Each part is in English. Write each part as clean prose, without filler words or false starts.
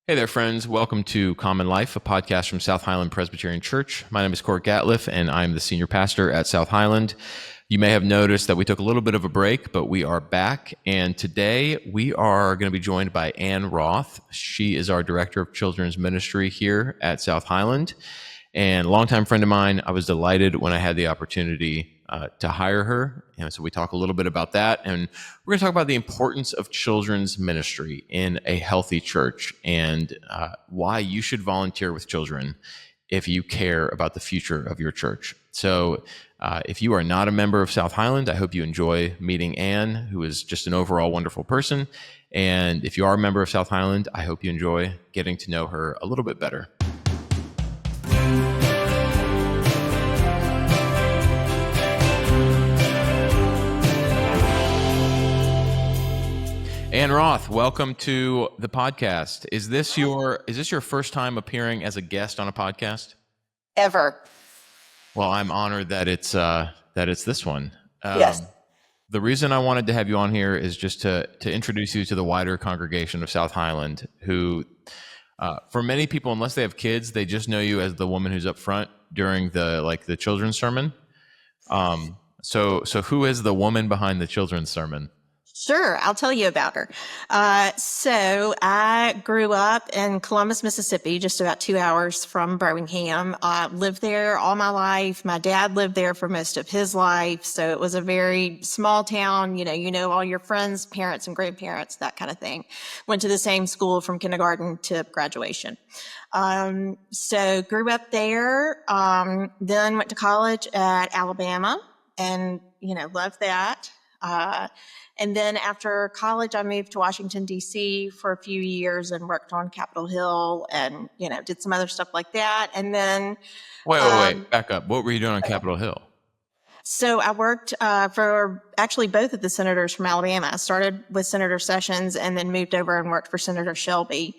Hey there, friends. Welcome to Common Life, a podcast from South Highland Presbyterian Church. My name is Cort, and I'm the senior pastor at South Highland. You may have noticed that we took a little bit of a break, but we are back. And today we are going to be joined by Ann Roth. She is our director of children's ministry here at South Highland. And a longtime friend of mine. I was delighted when I had the opportunity to hire her. And so we talk a little bit about that. And we're going to talk about the importance of children's ministry in a healthy church and why you should volunteer with children if you care about the future of your church. So if you are not a member of South Highland, I hope you enjoy meeting Ann, who is just an overall wonderful person. And if you are a member of South Highland, I hope you enjoy getting to know her a little bit better. Ann Roth, welcome to the podcast. Is this your first time appearing as a guest on a podcast? Ever. Well, I'm honored that it's this one. Yes. The reason I wanted to have you on here is just to introduce you to the wider congregation of South Highland, who, for many people, unless they have kids, they just know you as the woman who's up front during the children's sermon. So who is the woman behind the children's sermon? Sure, I'll tell you about her. So I grew up in Columbus, Mississippi, just about 2 hours from Birmingham. Lived there all my life. My dad lived there for most of his life. So it was a very small town, you know all your friends, parents and grandparents, that kind of thing. Went to the same school from kindergarten to graduation. So grew up there, then went to college at Alabama and, loved that. And then after college, I moved to Washington, D.C. for a few years and worked on Capitol Hill and, did some other stuff like that. And then... Wait, back up. What were you doing on Capitol Hill? So I worked for actually both of the senators from Alabama. I started with Senator Sessions and then moved over and worked for Senator Shelby.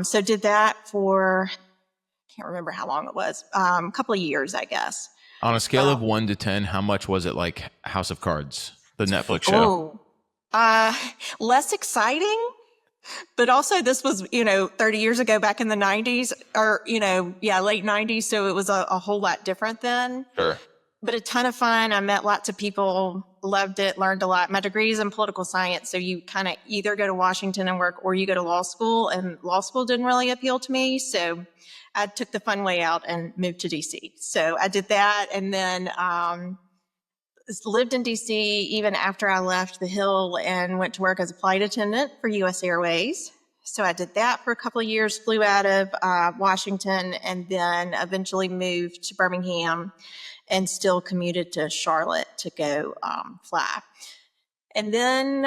So did that for, I can't remember how long it was, a couple of years, I guess. On a scale of 1 to 10, how much was it like House of Cards? The Netflix show. Less exciting, but also this was, 30 years ago back in the 90s or, late 90s. So it was a whole lot different then. Sure. But a ton of fun. I met lots of people, loved it, learned a lot. My degree is in political science. So you kind of either go to Washington and work or you go to law school, and law school didn't really appeal to me. So I took the fun way out and moved to DC. So I did that. And then, lived in D.C. even after I left the Hill and went to work as a flight attendant for U.S. Airways. So I did that for a couple of years, flew out of Washington, and then eventually moved to Birmingham and still commuted to Charlotte to go fly. And then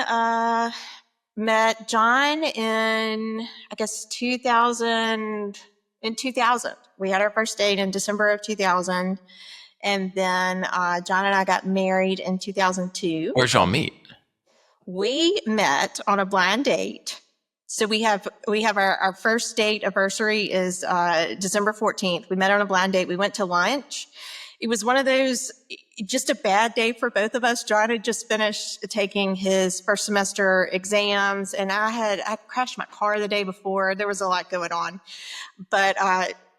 met John in, I guess, 2000. In 2000. We had our first date in December of 2000. And then John and I got married in 2002. Where'd y'all meet? We met on a blind date. So we have our first date anniversary is December 14th. We met on a blind date. We went to lunch. It was one of those, just a bad day for both of us. John had just finished taking his first semester exams, and I crashed my car the day before. There was a lot going on, but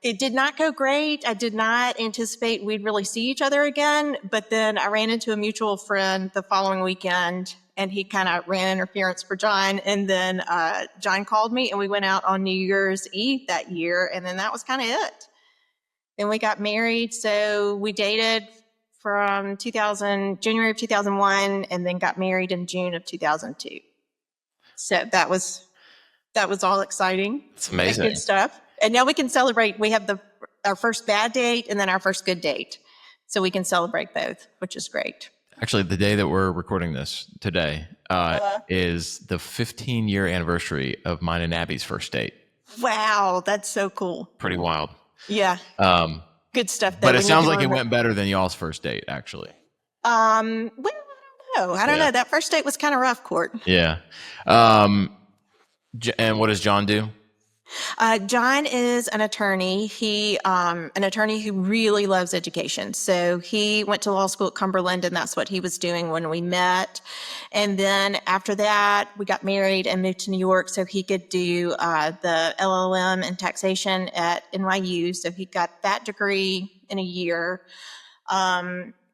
it did not go great. I did not anticipate we'd really see each other again, but then I ran into a mutual friend the following weekend, and he kind of ran interference for John, and then John called me, and we went out on New Year's Eve that year, and then that was kind of it. Then we got married, so we dated from January of 2001, and then got married in June of 2002. So that was all exciting. It's amazing. Good stuff. And now we can celebrate. We have our first bad date and then our first good date. So we can celebrate both, which is great. Actually, the day that we're recording this today is the 15-year anniversary of mine and Abby's first date. Wow, that's so cool. Pretty wild. Yeah. Good stuff. But it sounds like it went better than y'all's first date, actually. Well, I don't know. I don't know. That first date was kind of rough, Cort. Yeah. And what does John do? John is an attorney. An attorney who really loves education. So he went to law school at Cumberland, and that's what he was doing when we met. And then after that, we got married and moved to New York so he could do the LLM in taxation at NYU. So he got that degree in a year.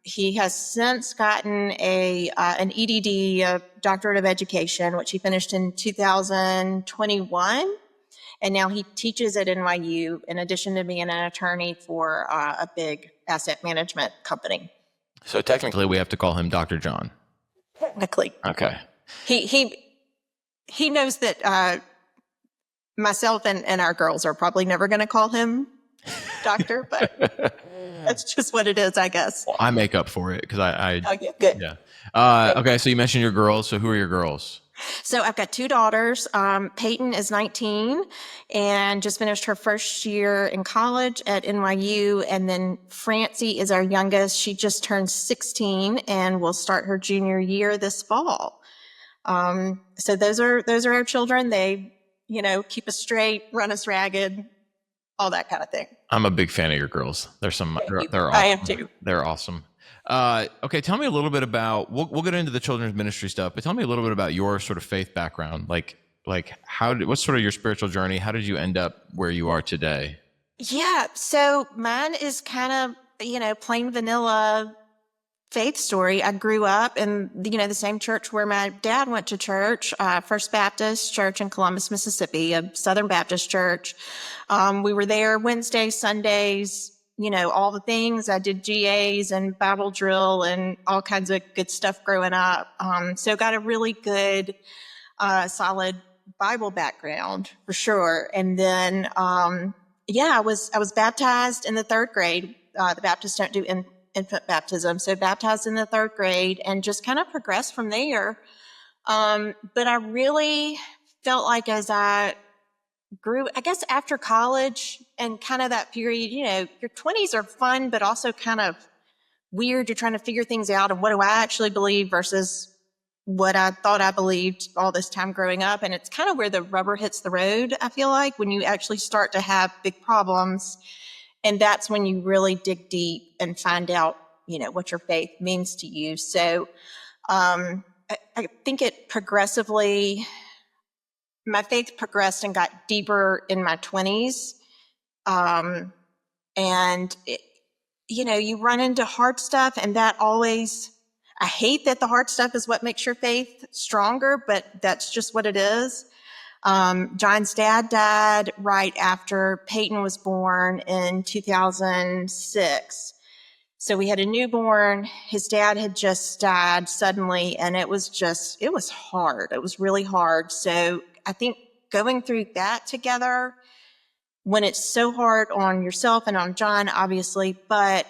He has since gotten an EDD, a Doctorate of Education, which he finished in 2021. And now he teaches at NYU in addition to being an attorney for a big asset management company. So technically, we have to call him Dr. John. Technically. Okay. He knows that myself and our girls are probably never going to call him doctor, but that's just what it is, I guess. Well, I make up for it because I Okay, good. Yeah. Okay, so you mentioned your girls. So who are your girls? So I've got two daughters. Peyton is 19 and just finished her first year in college at NYU. And then Francie is our youngest. She just turned 16 and will start her junior year this fall. So those are our children. They, keep us straight, run us ragged, all that kind of thing. I'm a big fan of your girls. They're awesome. I am too. They're awesome. Okay, tell me a little bit about. We'll get into the children's ministry stuff, but tell me a little bit about your sort of faith background. Like what's sort of your spiritual journey? How did you end up where you are today? Yeah, so mine is kind of plain vanilla faith story. I grew up in the same church where my dad went to church, First Baptist Church in Columbus, Mississippi, a Southern Baptist church. We were there Wednesdays, Sundays, all the things. I did GAs and Bible drill and all kinds of good stuff growing up. So got a really good, solid Bible background for sure. And then, I was baptized in the third grade. The Baptists don't do infant baptism. So baptized in the third grade and just kind of progressed from there. But I really felt like as I grew, I guess after college and kind of that period, your 20s are fun, but also kind of weird. You're trying to figure things out and what do I actually believe versus what I thought I believed all this time growing up. And it's kind of where the rubber hits the road, I feel like, when you actually start to have big problems. And that's when you really dig deep and find out, what your faith means to you. So I think my faith progressed and got deeper in my 20s. And, you run into hard stuff and that always, I hate that the hard stuff is what makes your faith stronger, but that's just what it is. John's dad died right after Peyton was born in 2006. So we had a newborn. His dad had just died suddenly, and it was hard. It was really hard. So I think going through that together, when it's so hard on yourself and on John, obviously, but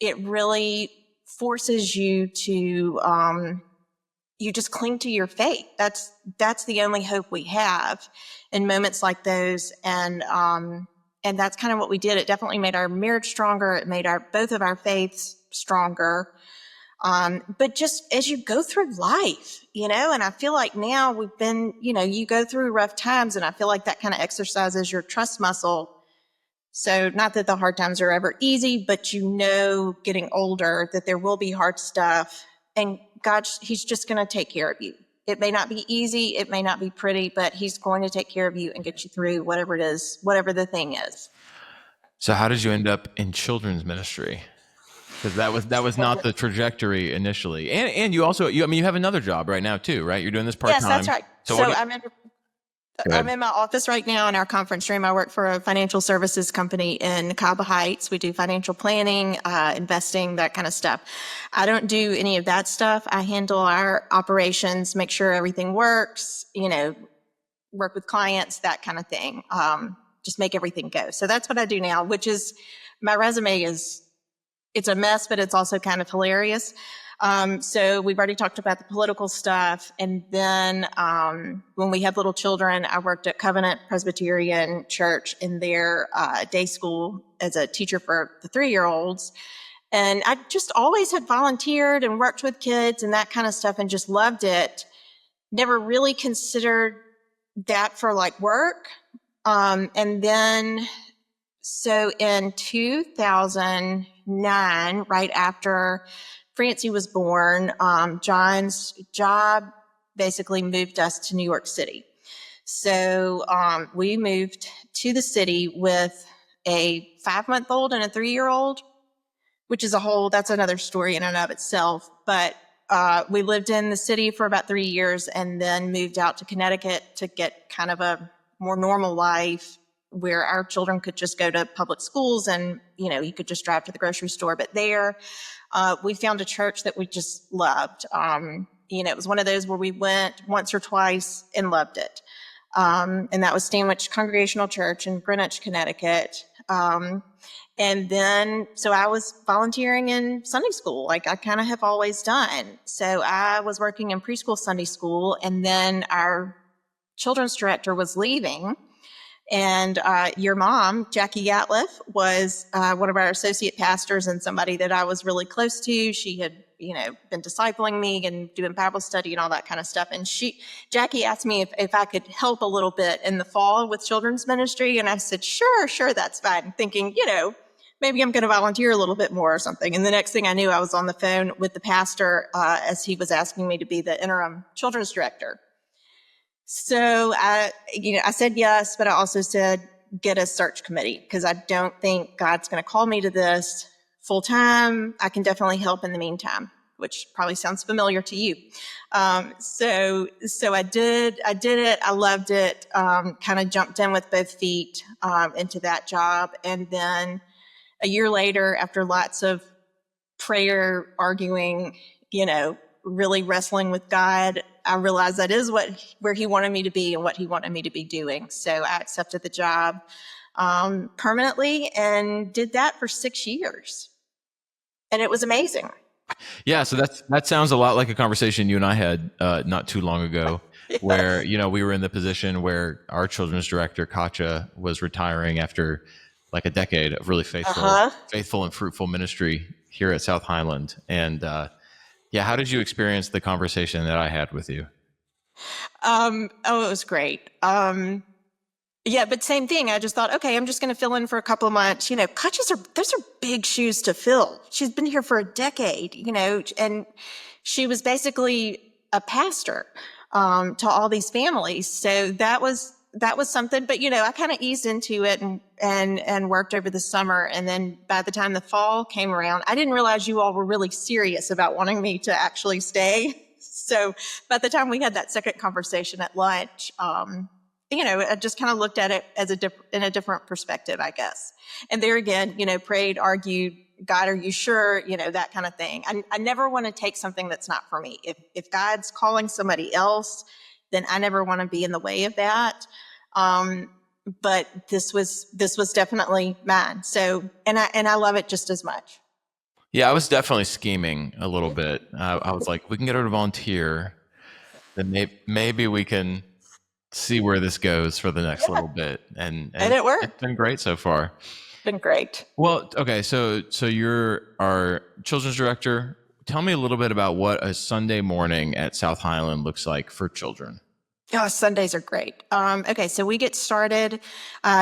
it really forces you to, you just cling to your faith. That's the only hope we have in moments like those. And that's kind of what we did. It definitely made our marriage stronger. It made both of our faiths stronger. But just as you go through life, and I feel like now we've been, you go through rough times and I feel like that kind of exercises your trust muscle. So not that the hard times are ever easy, but getting older that there will be hard stuff and God, he's just going to take care of you. It may not be easy. It may not be pretty, but he's going to take care of you and get you through whatever it is, whatever the thing is. So how did you end up in children's ministry? Because that was not the trajectory initially. And you also, you have another job right now too, right? You're doing this part-time. Yes, that's right. So I'm in my office right now in our conference room. I work for a financial services company in Cabo Heights. We do financial planning, investing, that kind of stuff. I don't do any of that stuff. I handle our operations, make sure everything works, work with clients, that kind of thing. Just make everything go. So that's what I do now, which is my resume it's a mess, but it's also kind of hilarious. So we've already talked about the political stuff. And then when we had little children, I worked at Covenant Presbyterian Church in their day school as a teacher for the 3-year-olds. And I just always had volunteered and worked with kids and that kind of stuff and just loved it. Never really considered that for like work. And then, so in 2009, right after Francie was born, John's job basically moved us to New York City. So we moved to the city with a 5-month-old and a 3-year-old, which is that's another story in and of itself. But we lived in the city for about 3 years and then moved out to Connecticut to get kind of a more normal life where our children could just go to public schools and, you could just drive to the grocery store. But there, we found a church that we just loved. It was one of those where we went once or twice and loved it. And that was Stanwich Congregational Church in Greenwich, Connecticut. And then, so I was volunteering in Sunday school, like I kind of have always done. So I was working in preschool Sunday school, and then our children's director was leaving. And your mom, Jackie Gatliff, was one of our associate pastors and somebody that I was really close to. She had, been discipling me and doing Bible study and all that kind of stuff. And Jackie asked me if I could help a little bit in the fall with children's ministry. And I said, sure, that's fine. Thinking, maybe I'm going to volunteer a little bit more or something. And the next thing I knew, I was on the phone with the pastor as he was asking me to be the interim children's director. So I said yes, but I also said, get a search committee, because I don't think God's going to call me to this full time. I can definitely help in the meantime, which probably sounds familiar to you. So I did it. I loved it. Kind of jumped in with both feet into that job. And then a year later, after lots of prayer, arguing, really wrestling with God, I realized that is where he wanted me to be and what he wanted me to be doing. So I accepted the job permanently and did that for 6 years. And it was amazing. Yeah, so that sounds a lot like a conversation you and I had not too long ago, where we were in the position where our children's director Katja was retiring after like a decade of really faithful and fruitful ministry here at South Highland. And how did you experience the conversation that I had with you? It was great. But same thing. I just thought, okay, I'm just going to fill in for a couple of months. Those are big shoes to fill. She's been here for a decade, and she was basically a pastor to all these families. So that was something. But I kind of eased into it and worked over the summer. And then by the time the fall came around, I didn't realize you all were really serious about wanting me to actually stay. So by the time we had that second conversation at lunch, I just kind of looked at it as in a different perspective, I guess. And there again, prayed, argued, God, are you sure? That kind of thing. I never want to take something that's not for me. If God's calling somebody else, then I never want to be in the way of that. But this was definitely mine. So, and I love it just as much. Yeah, I was definitely scheming a little bit. I was like, we can get her to volunteer, then maybe we can see where this goes for the next little bit. And it worked. It's been great so far. Been great. Well, okay, so you're our children's director. Tell me a little bit about what a Sunday morning at South Highland looks like for children. Oh, Sundays are great. Okay, so we get started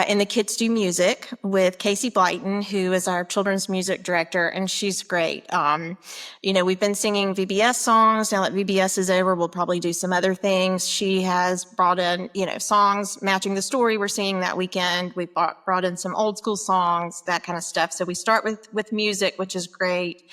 in the Kids Do Music with Casey Blyton, who is our children's music director, and she's great. We've been singing VBS songs. Now that VBS is over, we'll probably do some other things. She has brought in, songs matching the story we're singing that weekend. We brought in some old school songs, that kind of stuff. So we start with music, which is great.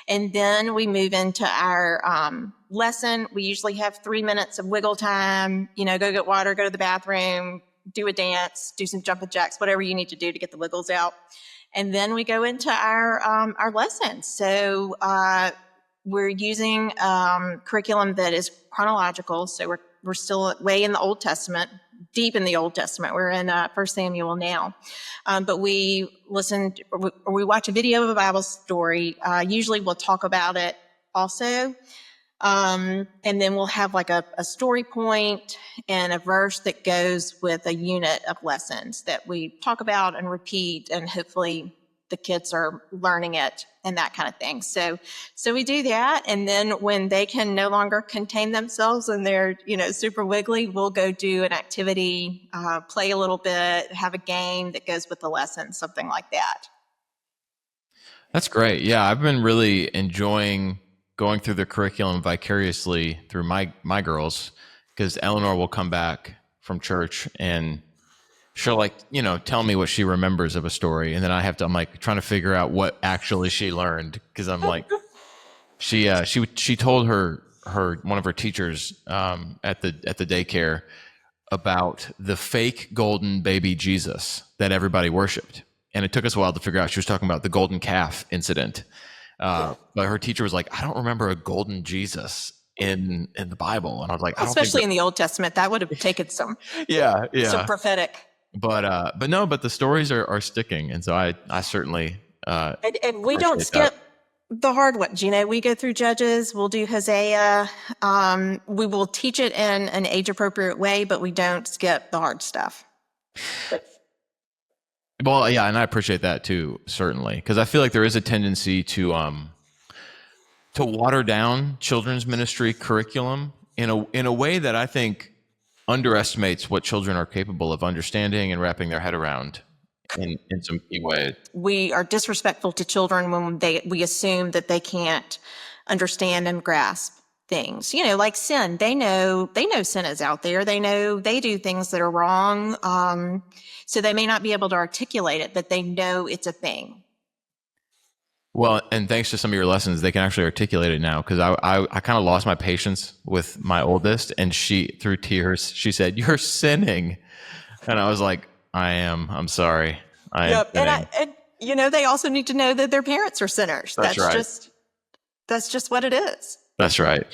And then we move into our lesson. We usually have 3 minutes of wiggle time, go get water, go to the bathroom, do a dance, do some jumping jacks, whatever you need to do to get the wiggles out. And then we go into our lessons. So we're using curriculum that is chronological. So we're still way in the Old Testament, deep in the Old Testament. We're in 1 Samuel now. But we watch a video of a Bible story. Usually we'll talk about it also. And then we'll have like a story point and a verse that goes with a unit of lessons that we talk about and repeat, and hopefully the kids are learning it and that kind of thing. So we do that. And then when they can no longer contain themselves and they're, super wiggly, we'll go do an activity, play a little bit, have a game that goes with the lesson, something like that. That's great. Yeah, I've been really enjoying going through the curriculum vicariously through my girls, because Eleanor will come back from church and she'll tell me what she remembers of a story, and then I'm like trying to figure out what actually she learned, because I'm like, she told her one of her teachers at the daycare about the fake golden baby Jesus that everybody worshipped. And it took us a while to figure out she was talking about the golden calf incident. But her teacher was like, I don't remember a golden Jesus in the Bible. And I was like, I don't Especially think in the Old Testament, that would have taken some some prophetic. But the stories are sticking. And so I certainly and we don't skip the hard ones. We go through Judges, we'll do Hosea. We will teach it in an age appropriate way, but we don't skip the hard stuff. Well, yeah, and I appreciate that too, certainly, because I feel like there is a tendency to water down children's ministry curriculum in a way that I think underestimates what children are capable of understanding and wrapping their head around in some key ways. We are disrespectful to children when we assume that they can't understand and grasp things, like sin. They know sin is out there. They know they do things that are wrong. So they may not be able to articulate it, but they know it's a thing. Well, and thanks to some of your lessons, they can actually articulate it now, because I kind of lost my patience with my oldest, and she, through tears, she said, "You're sinning." And I was like, I am. I'm sorry. I am sinning. And they also need to know that their parents are sinners. That's right. That's just what it is. That's right.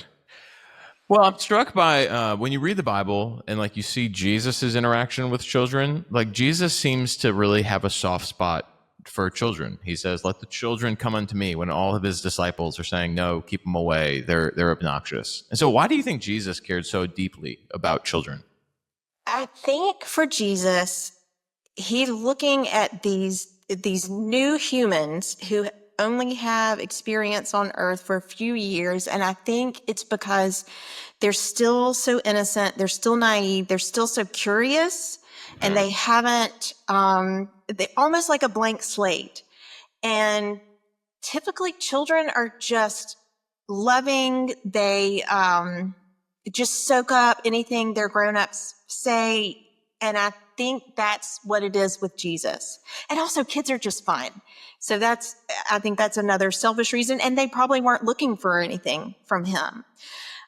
Well, I'm struck by when you read the Bible and you see Jesus's interaction with children, Jesus seems to really have a soft spot for children. He says, "Let the children come unto me," when all of his disciples are saying, "No, keep them away. They're obnoxious." And so why do you think Jesus cared so deeply about children? I think for Jesus, he's looking at these new humans who only have experience on earth for a few years. And I think it's because they're still so innocent, they're still naive, they're still so curious, and they haven't, they almost like a blank slate. And typically children are just loving. They just soak up anything their grown-ups say. And I think that's what it is with Jesus. And also kids are just fun. So I think that's another selfish reason. And they probably weren't looking for anything from him.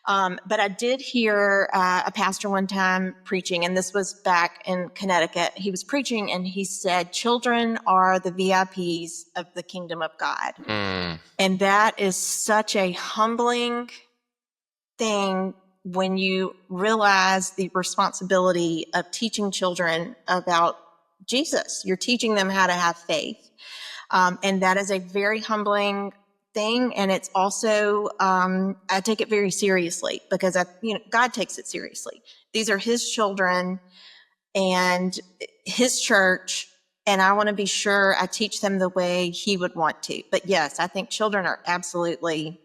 But I did hear a pastor one time preaching, and this was back in Connecticut. He was preaching and he said, children are the VIPs of the kingdom of God. And that is such a humbling thing when you realize the responsibility of teaching children about Jesus. You're teaching them how to have faith. And that is a very humbling thing. And it's also, I take it very seriously because God takes it seriously. These are his children and his church. And I want to be sure I teach them the way he would want to. But yes, I think children are absolutely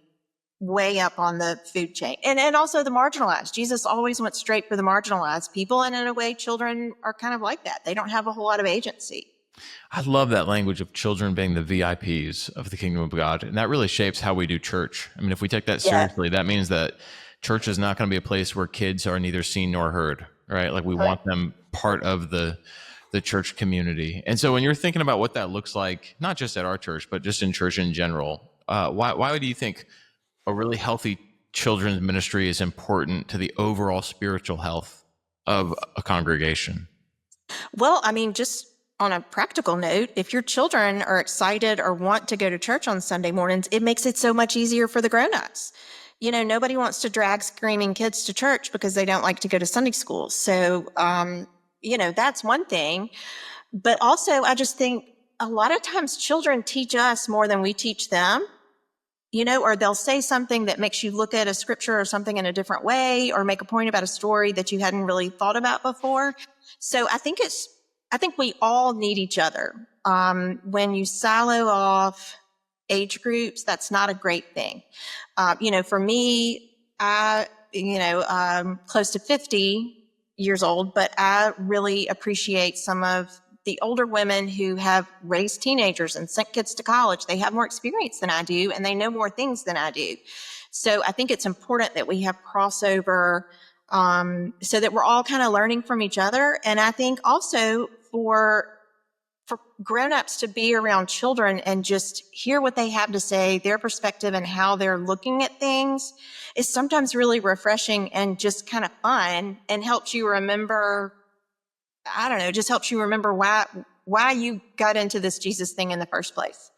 way up on the food chain. And also the marginalized. Jesus always went straight for the marginalized people. And in a way, children are kind of like that. They don't have a whole lot of agency. I love that language of children being the VIPs of the kingdom of God. And that really shapes how we do church. I mean, if we take that seriously, that means that church is not going to be a place where kids are neither seen nor heard, right? We want them part of the church community. And so when you're thinking about what that looks like, not just at our church, but just in church in general, why do you think a really healthy children's ministry is important to the overall spiritual health of a congregation? Well, I mean, just on a practical note, if your children are excited or want to go to church on Sunday mornings, it makes it so much easier for the grown-ups. Nobody wants to drag screaming kids to church because they don't like to go to Sunday school. So, that's one thing. But also, I just think a lot of times children teach us more than we teach them. Or they'll say something that makes you look at a scripture or something in a different way, or make a point about a story that you hadn't really thought about before. So I think we all need each other. when you silo off age groups, that's not a great thing. For me, close to 50 years old, but I really appreciate some of the older women who have raised teenagers and sent kids to college. They have more experience than I do, and they know more things than I do. So I think it's important that we have crossover, so that we're all kind of learning from each other. And I think also for grown-ups to be around children and just hear what they have to say, their perspective and how they're looking at things is sometimes really refreshing and just kind of fun, and helps you remember, I don't know, just helps you remember why you got into this Jesus thing in the first place.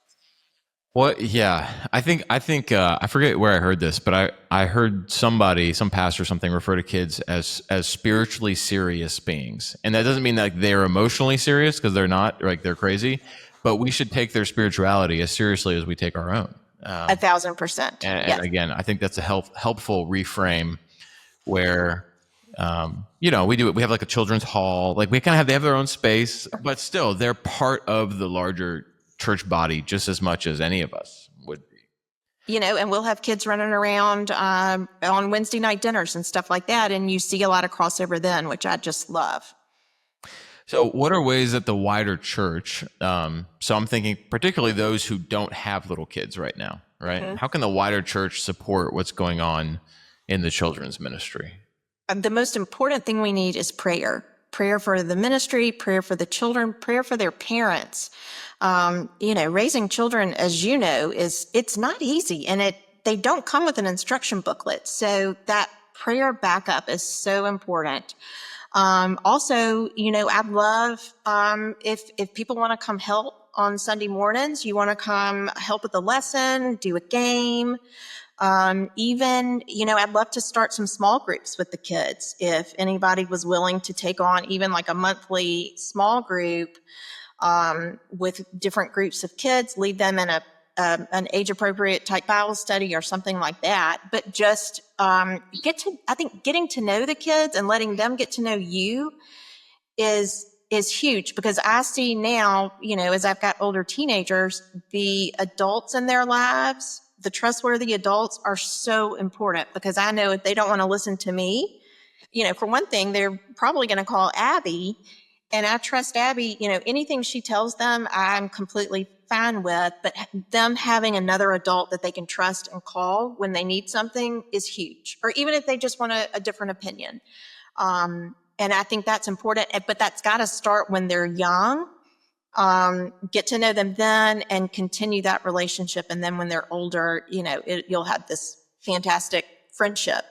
Well, yeah, I think I forget where I heard this, but I heard some pastor or something refer to kids as spiritually serious beings, and that doesn't mean that they're emotionally serious, because they're not, like they're crazy, but we should take their spirituality as seriously as we take our own. 1,000%. And Yes. again, I think that's a helpful reframe where. We have like a children's hall, like they have their own space, but still they're part of the larger church body just as much as any of us would be. And we'll have kids running around on Wednesday night dinners and stuff like that, and you see a lot of crossover then, which I just love. So what are ways that the wider church, so I'm thinking particularly those who don't have little kids right now, right? Mm-hmm. How can the wider church support what's going on in the children's ministry? The most important thing we need is prayer. Prayer for the ministry, prayer for the children, prayer for their parents. Raising children, as you know, it's not easy, and they don't come with an instruction booklet. So that prayer backup is so important. Also, I'd love if people want to come help on Sunday mornings, you want to come help with the lesson, do a game. I'd love to start some small groups with the kids. If anybody was willing to take on even like a monthly small group, with different groups of kids, leave them in an age appropriate type Bible study or something like that. But just, I think getting to know the kids and letting them get to know you is huge, because I see now, as I've got older teenagers, the adults in their lives, the trustworthy adults, are so important, because I know if they don't want to listen to me, for one thing, they're probably going to call Abby, and I trust Abby. Anything she tells them, I'm completely fine with, but them having another adult that they can trust and call when they need something is huge, or even if they just want a different opinion. And I think that's important, but that's got to start when they're young. Get to know them then and continue that relationship. And then when they're older, you'll have this fantastic friendship.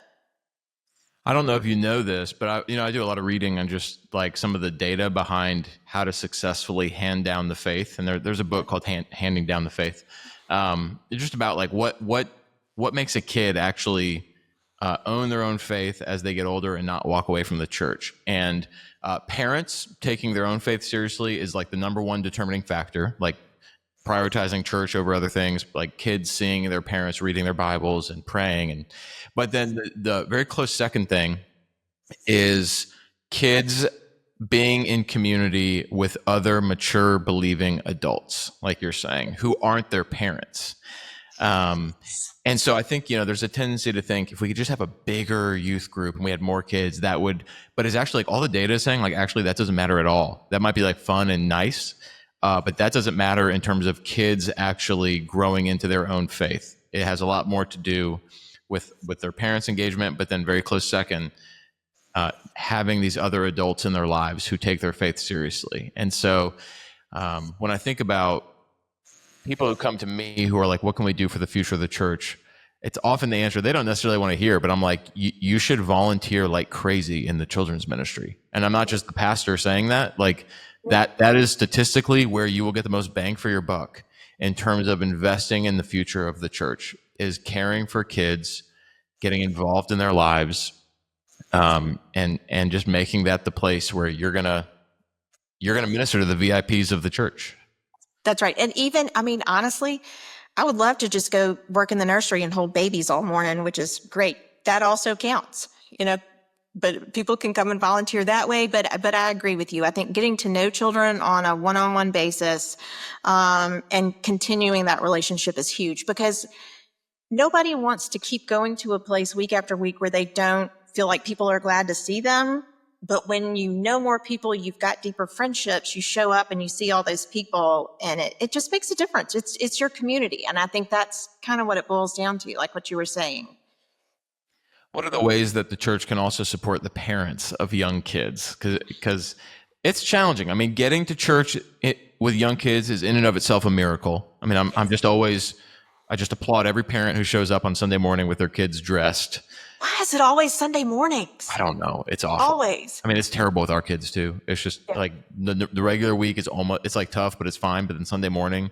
I don't know if you know this, but I do a lot of reading on just like some of the data behind how to successfully hand down the faith. And there's a book called Handing Down the Faith. It's just about like what makes a kid actually own their own faith as they get older and not walk away from the church. And parents taking their own faith seriously is like the number one determining factor, like prioritizing church over other things, like kids seeing their parents reading their Bibles and praying. But then the very close second thing is kids being in community with other mature, believing adults, like you're saying, who aren't their parents. And so I think, there's a tendency to think if we could just have a bigger youth group and we had more kids, that would, but it's actually like all the data is saying, like, actually that doesn't matter at all. That might be like fun and nice, but that doesn't matter in terms of kids actually growing into their own faith. It has a lot more to do with their parents' engagement, but then very close second, having these other adults in their lives who take their faith seriously. And so when I think about people who come to me who are like, what can we do for the future of the church? It's often the answer they don't necessarily want to hear, but I'm like, you should volunteer like crazy in the children's ministry. And I'm not just the pastor saying that, like that is statistically where you will get the most bang for your buck in terms of investing in the future of the church, is caring for kids, getting involved in their lives, and just making that the place where you're gonna minister to the VIPs of the church. That's right. And even, honestly, I would love to just go work in the nursery and hold babies all morning, which is great. That also counts. but people can come and volunteer that way. But I agree with you. I think getting to know children on a one-on-one basis, and continuing that relationship is huge, because nobody wants to keep going to a place week after week where they don't feel like people are glad to see them. But when you know more people, you've got deeper friendships, you show up and you see all those people, and it just makes a difference. It's your community. And I think that's kind of what it boils down to, like what you were saying. What are the ways that the church can also support the parents of young kids? Because it's challenging. I mean, getting to church with young kids is in and of itself a miracle. I mean, I just applaud every parent who shows up on Sunday morning with their kids dressed. Why is it always Sunday mornings? I don't know. It's awful. Always. I mean, it's terrible with our kids too. It's just like the regular week is it's like tough, but it's fine. But then Sunday morning,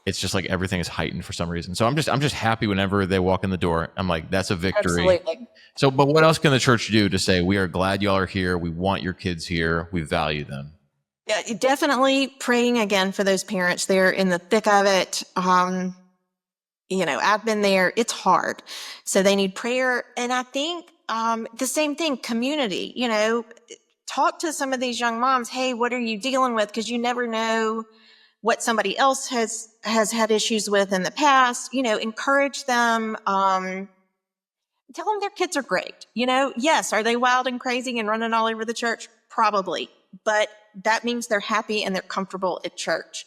it's just like everything is heightened for some reason. So I'm just happy whenever they walk in the door. I'm like, that's a victory. Absolutely. So, but what else can the church do to say, we are glad y'all are here. We want your kids here. We value them. Yeah, definitely praying again for those parents. They're in the thick of it. I've been there. It's hard. So they need prayer. And I think the same thing, community, talk to some of these young moms. Hey, what are you dealing with? Because you never know what somebody else has had issues with in the past. Encourage them. Tell them their kids are great. Yes, are they wild and crazy and running all over the church? Probably. But that means they're happy and they're comfortable at church.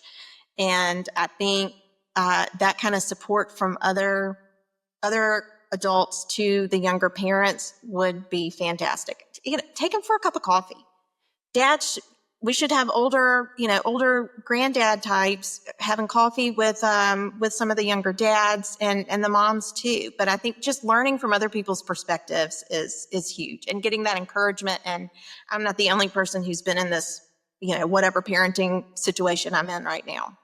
And I think that kind of support from other adults to the younger parents would be fantastic. Take them for a cup of coffee. Dads, we should have older granddad types having coffee with some of the younger dads and the moms too. But I think just learning from other people's perspectives is huge, and getting that encouragement. And I'm not the only person who's been in this, whatever parenting situation I'm in right now.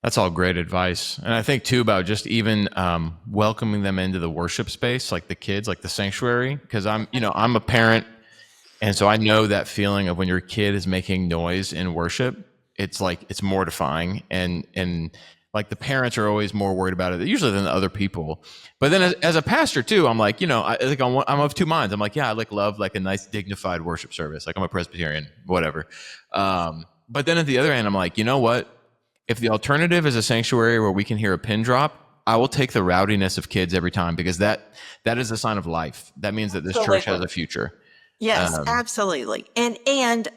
That's all great advice. And I think too about just even welcoming them into the worship space, like the kids, like the sanctuary, because I'm a parent. And so I know that feeling of when your kid is making noise in worship. It's like, it's mortifying. And like the parents are always more worried about it usually than the other people. But then as a pastor too, I'm like, I'm of two minds. I'm like, yeah, I love a nice dignified worship service. Like I'm a Presbyterian, whatever. But then at the other end, I'm like, you know what? If the alternative is a sanctuary where we can hear a pin drop, I will take the rowdiness of kids every time, because that is a sign of life. That means that this church has a future. Yes, absolutely. And in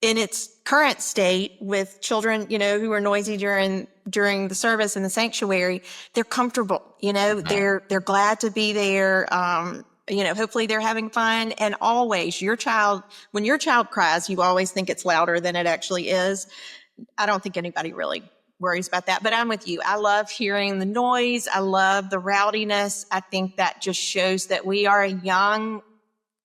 its current state, with children, who are noisy during the service in the sanctuary, they're comfortable, they're glad to be there. Hopefully they're having fun. And always when your child cries, you always think it's louder than it actually is. I don't think anybody really worries about that, but I'm with you. I love hearing the noise. I love the rowdiness. I think that just shows that we are a young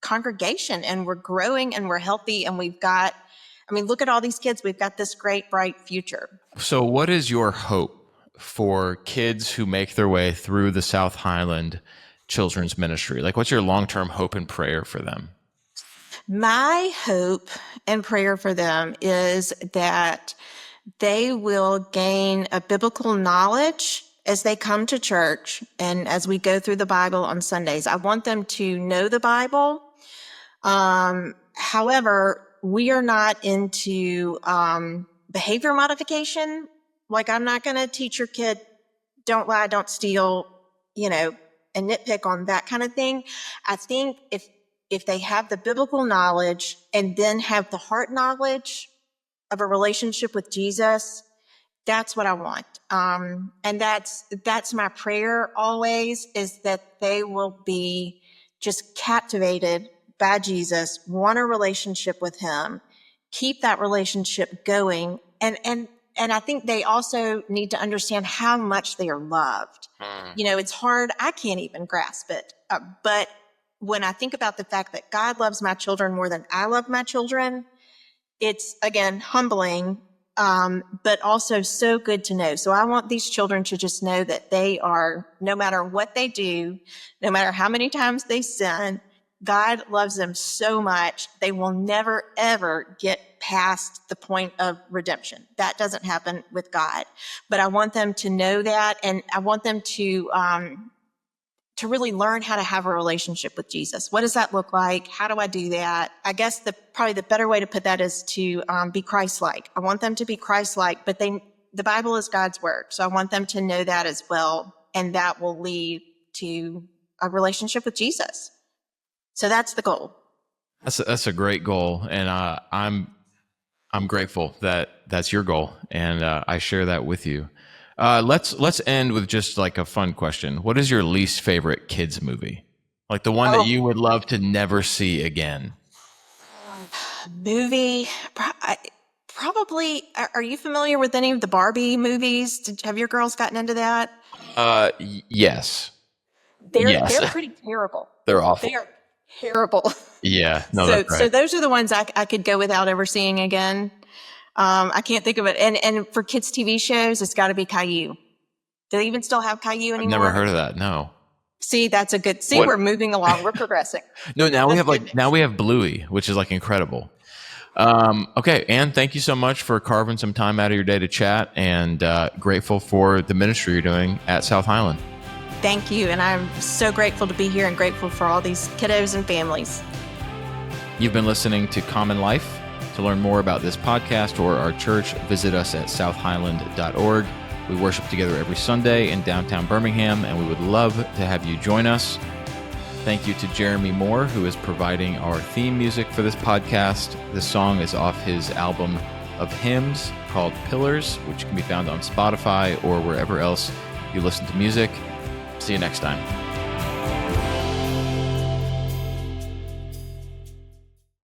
congregation and we're growing and we're healthy, and look at all these kids. We've got this great, bright future. So what is your hope for kids who make their way through the South Highland Children's Ministry? Like, what's your long-term hope and prayer for them? My hope and prayer for them is that they will gain a biblical knowledge as they come to church and as we go through the Bible on Sundays. I want them to know the Bible. However, we are not into behavior modification. Like, I'm not going to teach your kid, don't lie, don't steal, and nitpick on that kind of thing. I think if they have the biblical knowledge and then have the heart knowledge of a relationship with Jesus, that's what I want. And that's my prayer always, is that they will be just captivated by Jesus, want a relationship with him, keep that relationship going. And I think they also need to understand how much they are loved. It's hard. I can't even grasp it. But when I think about the fact that God loves my children more than I love my children, it's, again, humbling, but also so good to know. So I want these children to just know that they are, no matter what they do, no matter how many times they sin, God loves them so much, they will never, ever get past the point of redemption. That doesn't happen with God. But I want them to know that, and I want them to to really learn how to have a relationship with Jesus. What does that look like? How do I do that? I guess probably the better way to put that is to be Christ-like. I want them to be Christ-like, but the Bible is God's word. So I want them to know that as well. And that will lead to a relationship with Jesus. So that's the goal. That's a great goal. And I'm grateful that that's your goal. And I share that with you. Let's end with just like a fun question. What is your least favorite kids movie? Like the one that you would love to never see again? Movie, probably. Are you familiar with any of the Barbie movies? Have your girls gotten into that? Yes. They're pretty terrible. They're awful. They are terrible. Yeah. No, so, that's right. so those are the ones I could go without ever seeing again. I can't think of it. And for kids' TV shows, it's got to be Caillou. Do they even still have Caillou anymore? I've never heard of that. No. See, that's a good. See, we're moving along. We're progressing. No, now we have Bluey, which is like incredible. Okay, Ann, thank you so much for carving some time out of your day to chat, and grateful for the ministry you're doing at South Highland. Thank you, and I'm so grateful to be here and grateful for all these kiddos and families. You've been listening to Common Life. To learn more about this podcast or our church, visit us at southhighland.org. We worship together every Sunday in downtown Birmingham, and we would love to have you join us. Thank you to Jeremy Moore, who is providing our theme music for this podcast. This song is off his album of hymns called Pillars, which can be found on Spotify or wherever else you listen to music. See you next time.